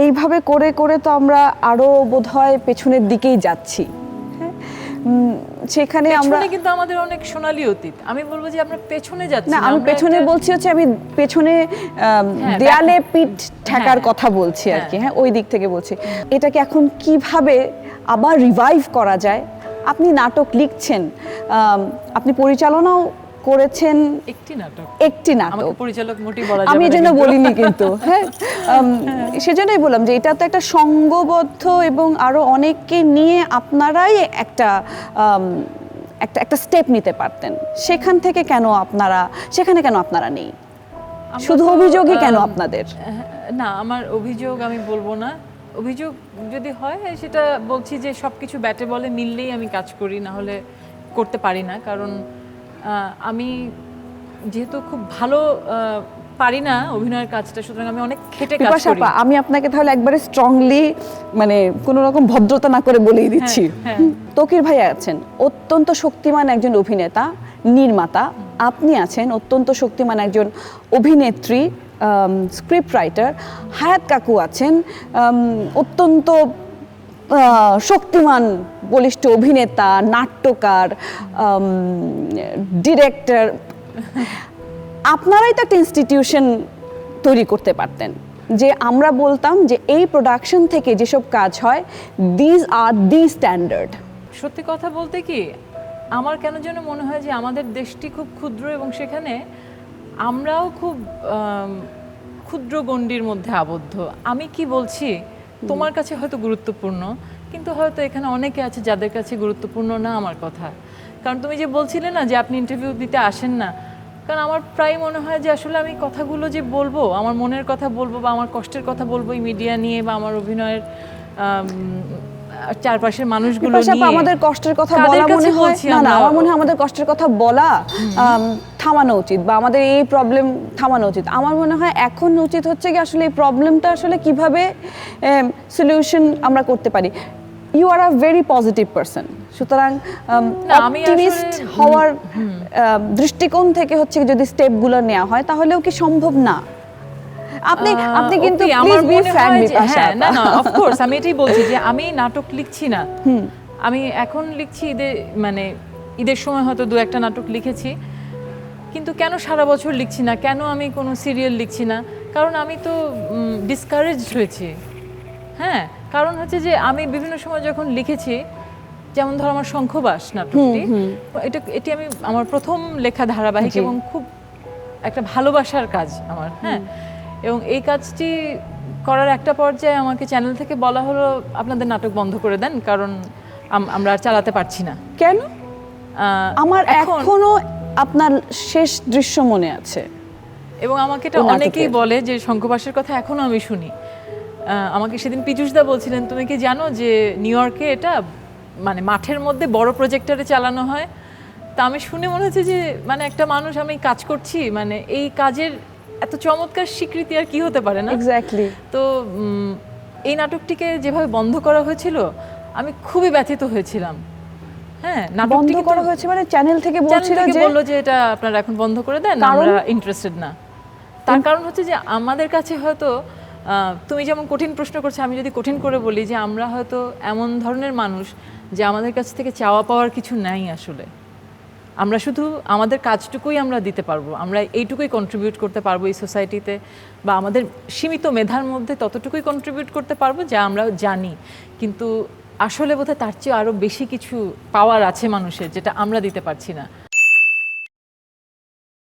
এইভাবে করে করে তো আমরা আরো বোধহয় পেছনের দিকেই যাচ্ছি। সেখানে আমরা কিন্তু আমাদের অনেক সোনালী অতীত। আমি বলবো যে আমরা পেছনে যাচ্ছি না, আমি পেছনে বলছি হচ্ছে আমি পেছনে দেয়ালে পিঠ ঠেকার কথা বলছি আর কি। হ্যাঁ, ওই দিক থেকে বলছি। এটাকে এখন কিভাবে আবার রিভাইভ করা যায়? আপনি নাটক লিখছেন, আপনি পরিচালনাও করেছেন একটি নাটক, পরিচালক মোটেই বলা যাবে না, আমি যেন বলিনি কিন্তু। হ্যাঁ, সেজন্যই বললাম যে এটা তো একটা সংঘবদ্ধ এবং আরো অনেককে নিয়ে আপনারাই একটা একটা স্টেপ নিতে পারতেন। সেখানে কেন আপনারা নেই? শুধু অভিযোগই কেন আপনাদের? না, আমার অভিযোগ আমি বলবো না। অভিযোগ যদি হয় সেটা বলছি যে সবকিছু ব্যাটে বলে মিললেই আমি কাজ করি, না হলে করতে পারি না। কারণ আমি যেহেতু খুব ভালো পারি না অভিনয়ের কাজটা, সুতরাং আমি অনেক খেটে কাজ করি। আমি আপনাকে তাহলে একবারে স্ট্রংলি, মানে কোনো রকম ভদ্রতা না করে বলেই দিচ্ছি, তকির ভাই আছেন অত্যন্ত শক্তিমান একজন অভিনেতা, নির্মাতা। আপনি আছেন অত্যন্ত শক্তিমান একজন অভিনেত্রী, স্ক্রিপ্ট রাইটার। হায়াত কাকু আছেন অত্যন্ত শক্তিমান বলিষ্ঠ অভিনেতা, নাট্যকার, ডিরেক্টর। আপনারাই তো একটা ইনস্টিটিউশন তৈরি করতে পারতেন, যে আমরা বলতাম যে এই প্রোডাকশন থেকে যেসব কাজ হয়, দিস আর দি স্ট্যান্ডার্ড। সত্যি কথা বলতে কি, আমার কেন যেন মনে হয় যে আমাদের দেশটি খুব ক্ষুদ্র এবং সেখানে আমরাও খুব ক্ষুদ্র গণ্ডির মধ্যে আবদ্ধ। আমি কি বলছি তোমার কাছে হয়তো গুরুত্বপূর্ণ, কিন্তু হয়তো এখানে অনেকে আছে যাদের কাছে গুরুত্বপূর্ণ না আমার কথা। কারণ তুমি যে বলছিলে না যে আপনি ইন্টারভিউ দিতে আসেন না, কারণ আমার প্রায় মনে হয় যে আসলে আমি কথাগুলো যে বলবো, আমার মনের কথা বলবো বা আমার কষ্টের কথা বলবো এই মিডিয়া নিয়ে বা আমার অভিনয়ের চারপাশের মানুষগুলো নিয়ে, আমাদের কষ্টের কথা বলা মনে হয় না, আমার মনে হয় আমাদের কষ্টের কথা বলা থামানো উচিত, বা আমাদের এই প্রবলেম থামানো উচিত। আমার মনে হয় এখন উচিত হচ্ছে কি আসলে এই প্রবলেমটা আসলে কিভাবে সলিউশন আমরা করতে পারি। You are a very positive person, সুতরাং অপটিমিস্ট হওয়ার দৃষ্টিকোণ থেকে হচ্ছে যদি স্টেপগুলো নেওয়া হয় তাহলেও কি সম্ভব না? আপনি কিন্তু প্লিজ বি ফ্র্যাঙ্ক বিপাশা। না না, অফ কোর্স আমি এটাই বলছি যে আমি নাটক লিখছি না। আমি এখন লিখছি ঈদের সময় হয়তো দু একটা নাটক লিখেছি, কিন্তু কেন সারা বছর লিখছি না? কেন আমি কোনো সিরিয়াল লিখছি না? কারণ আমি তো ডিসকারেজড হয়েছি। হ্যাঁ, কারণ হচ্ছে যে আমি বিভিন্ন সময় যখন লিখেছি, যেমন ধর আমার শঙ্খবাস নাটকটি, এটি আমি আমার প্রথম লেখা ধারাবাহিক এবং খুব একটা ভালোবাসার কাজ আমার। হ্যাঁ, এবং এই কাজটি করার একটা পর্যায়ে আমাকে চ্যানেল থেকে বলা হলো আপনাদের নাটক বন্ধ করে দেন, কারণ আমরা আর চালাতে পারছি না। কেন? আমার এখনো আপনার শেষ দৃশ্য মনে আছে, এবং আমাকে এটা অনেকেই বলে যে শঙ্খবাসের কথা এখনো আমি শুনি। আমাকে সেদিন পীযূষদা বলছিলেন, তুমি কি জানো যে নিউ ইয়র্কে এটা মাঠের মধ্যে বড় প্রজেক্টরে চালানো হয়? তা আমি শুনে মনে হচ্ছে যে একটা মানুষ, আমি কাজ করছি, এই কাজের এত চমৎকার স্বীকৃতি আর কি হতে পারে না? এক্স্যাক্টলি। তো এই নাটকটিকে যেভাবে বন্ধ করা হয়েছিল আমি খুবই ব্যথিত হয়েছিলাম। হ্যাঁ, বন্ধ করা হয়েছে চ্যানেল থেকে বললো যে এটা আপনারা এখন বন্ধ করে দেন, আমরা ইন্টারেস্টেড না। তার কারণ হচ্ছে যে আমাদের কাছে হয়তো, তুমি যেমন কঠিন প্রশ্ন করছো, আমি যদি কঠিন করে বলি যে আমরা হয়তো এমন ধরনের মানুষ যে আমাদের কাছ থেকে চাওয়া পাওয়ার কিছু নাই আসলে। আমরা শুধু আমাদের কাজটুকুই আমরা দিতে পারবো, আমরা এইটুকুই কন্ট্রিবিউট করতে পারবো এই সোসাইটিতে, বা আমাদের সীমিত মেধার মধ্যে ততটুকুই কন্ট্রিবিউট করতে পারবো যা আমরা জানি। কিন্তু আসলে বোধহয় তার চেয়ে আরও বেশি কিছু পাওয়ার আছে মানুষের, যেটা আমরা দিতে পারছি না।